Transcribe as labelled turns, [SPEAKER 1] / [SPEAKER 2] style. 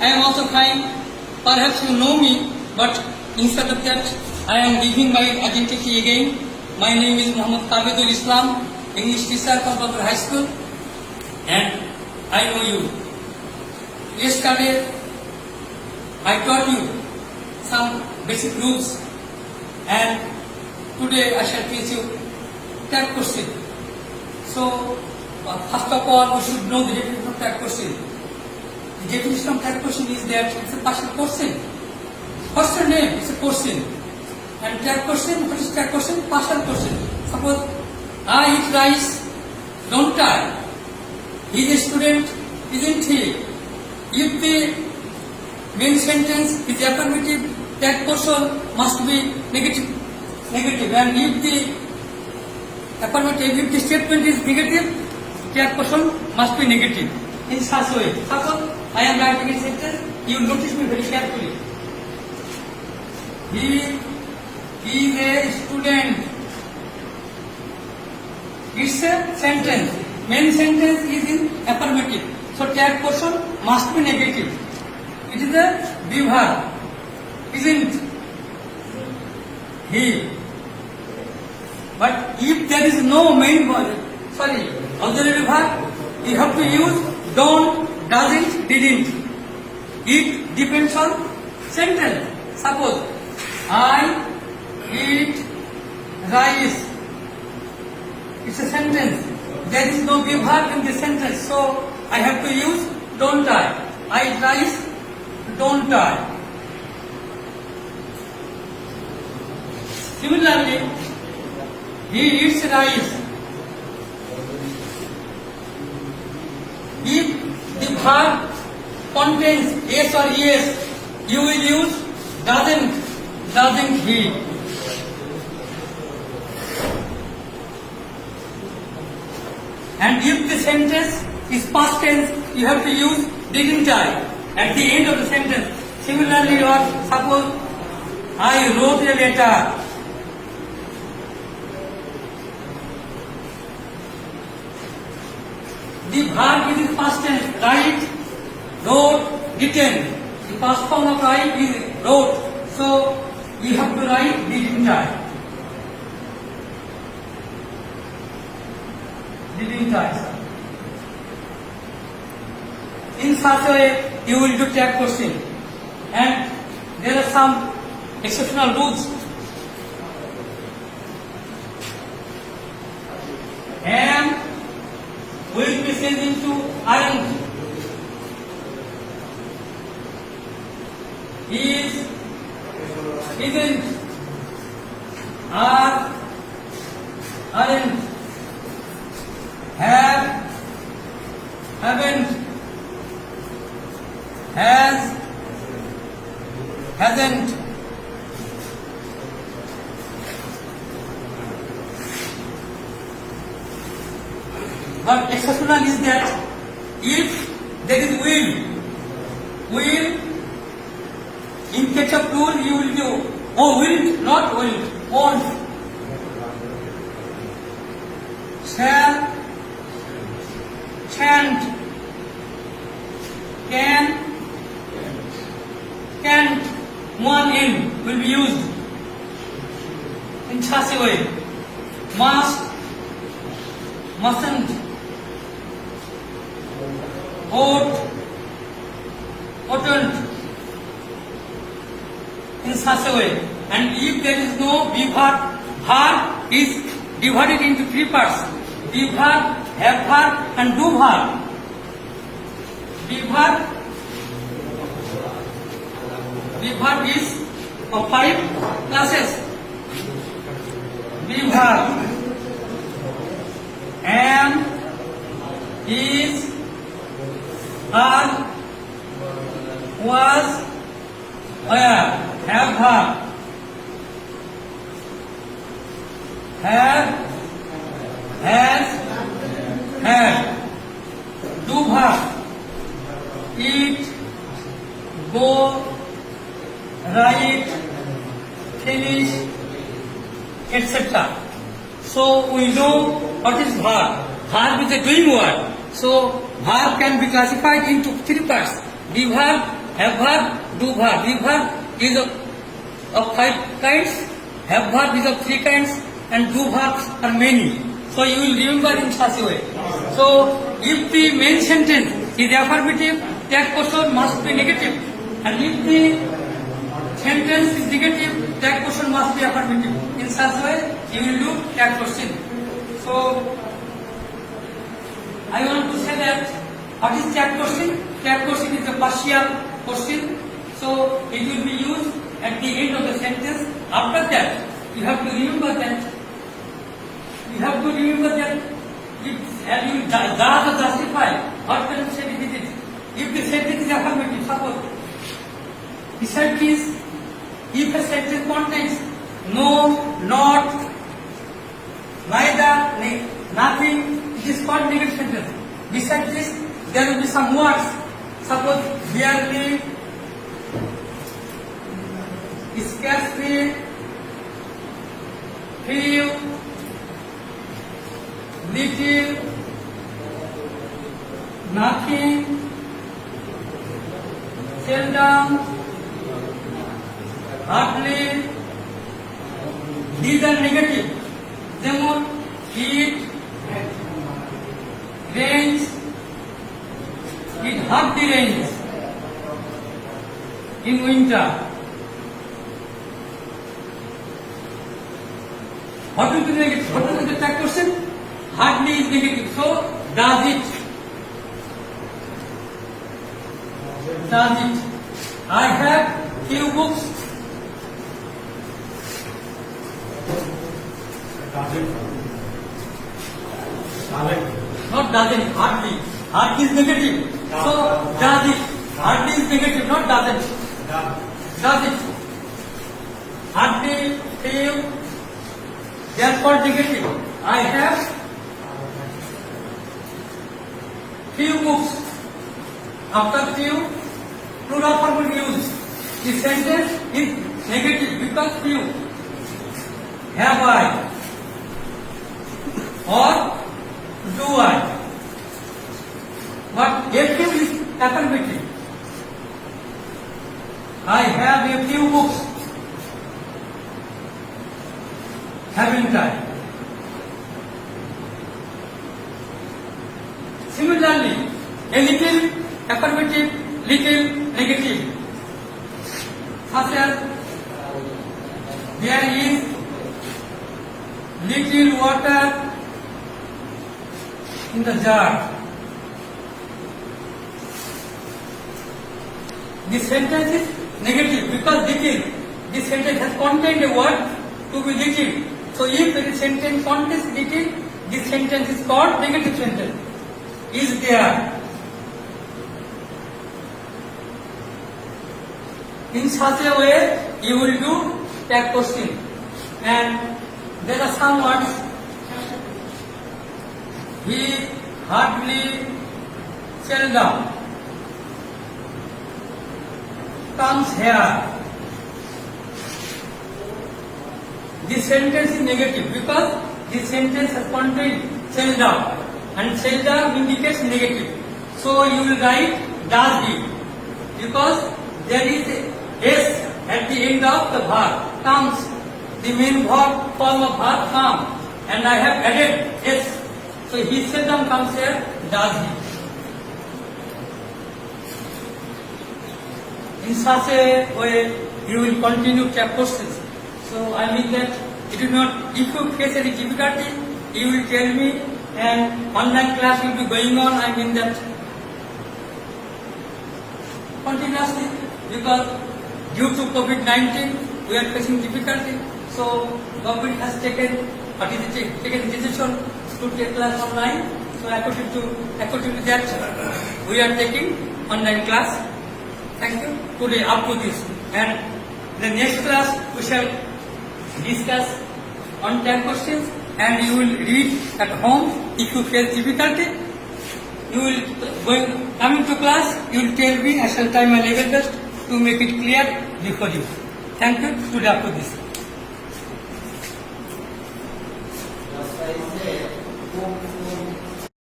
[SPEAKER 1] I am also fine. Perhaps you know me, but instead of that, I am giving my identity again. My name is Muhammad Qabidul Islam, English teacher from Babur High School, and I know you. Yesterday, I taught you some basic rules, and today I shall teach you tag question. So, first of all, we should know the definition of tag question. The definition of tag question is that it's a partial question. Question name is a question. And tag question, what is tag question? Partial question. Suppose I eat rice, don't I? He is a student, isn't he? If the main sentence is affirmative, tag question must be negative. And if the affirmative, if the statement is negative, tag question must be negative. In such a way, suppose I am writing a sentence, you notice me very carefully. He is a student. It's a sentence. Main sentence is in affirmative. So tag question must be negative. It is a be verb. Isn't he? But if there is no main verb, auxiliary verb, you have to use don't, doesn't, didn't. It depends on sentence. Suppose I eat rice. It's a sentence. There is no be verb in the sentence, so I have to use don't I. I eat rice, don't I. Similarly, he eats rice. If the verb contains yes or yes, you will use doesn't he. And if the sentence is past tense, you have to use didn't I at the end of the sentence. Similarly, suppose I wrote a letter. The verb is in past tense. Write, wrote, written. The past form of write is wrote. So you have to write didn't I. Didn't I, sir? In such a way, you will do tag question. And there are some exceptional rules. Am will be changed into aren't. Is, isn't, are, aren't, have, haven't, has, hasn't. But exceptional is that if there is will, in catch-up rule you will do, will, not will, won't, shall, shan't, can, can't, one in will be used in such a way. Must, mustn't, ought, oughtn't, in such a way. And if there is no be verb is divided into three parts. Be verb, have verb, and do verb. Be verb is of 5 classes. Be verb. Am, is, are, was, were. Have verb. Have, has, had. Do verb. Eat, go, write, finish, etc. So we know what is verb. Verb is a doing word. So verb can be classified into three parts. Be verb, have verb, do verb. The verb is of 5 kinds, have verb is of 3 kinds, and do verbs are many. So you will remember in such a way. So if the main sentence is affirmative, that question must be negative. And if the sentence is negative, that question must be affirmative. In such way, you will do that question. So I want to say that what is that question? That question is a partial question. So it will be used at the end of the sentence. After that, you have to remember that. You have to remember that if and you does or justify what kind of sentence it is. If the sentence is affirmative, suppose beside this, if a sentence contains no, not, neither, nothing, it is called negative sentence. Beside this, there will be some words. Suppose barely, scarcely, few, little, nothing, seldom, hardly. These are negative. যেমন heat, rains, it hardly rains in winter. What will be negative? What is the third question? Hardly is negative. So does it? Does it? I have few books. Not doesn't, hardly. Hardly is negative. So does it? Hardly is negative, not doesn't. Does it? Hardly, few, they are called negative. I have few books. After few, plural form will be used. The sentence is negative because few. Have I? Or do I? But a few is affirmative. I have a few books. Haven't I? Similarly, a little affirmative, little negative. Such as there is little water in the jar. This sentence is negative because little. This sentence has contained a word to be little. So if the sentence contains little, this sentence is called negative sentence. Is there? In such a way, you will do that question. And there are some words. He hardly, seldom comes here. This sentence is negative because this sentence has contained seldom, and seldom indicates negative. So you will write does he, because there is a s at the end of the verb. Comes, the main verb form of verb come, and I have added s. So he seldom comes here, does he. In such a way, you will continue to have questions. So I mean that it will not, if you face any difficulty, you will tell me, and online class will be going on. I mean that continuously, because due to COVID-19, we are facing difficulty. So government has taken decision to take class online. So according to that, we are taking online class. Thank you. Today up to this, and the next class we shall discuss on 10 questions, and you will read at home. If you face difficulty, you will coming to class. You will tell me. I shall try my level best to make it clear before you. Thank you. Today up to this.